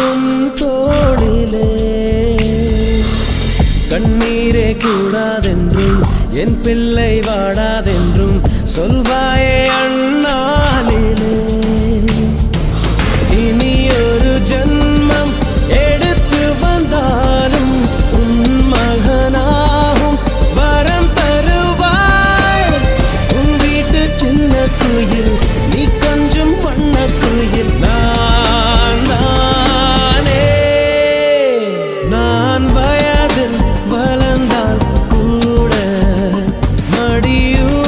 உன் தோளிலே கண்ணீரே கூடாதென்றும் என் பிள்ளை வாடாதென்றும் சொல்வாயே அண்ணாலிலே இனி ஒரு ஜன்மம் எடுத்து வந்தாலும் உன் மகனாகும் வரம் தருவாய் உன் வீட்டு சின்ன குயில் நீ கொஞ்சம் வண்ண குயில் நான் வயதில் வளர்ந்தால் கூட மடியும்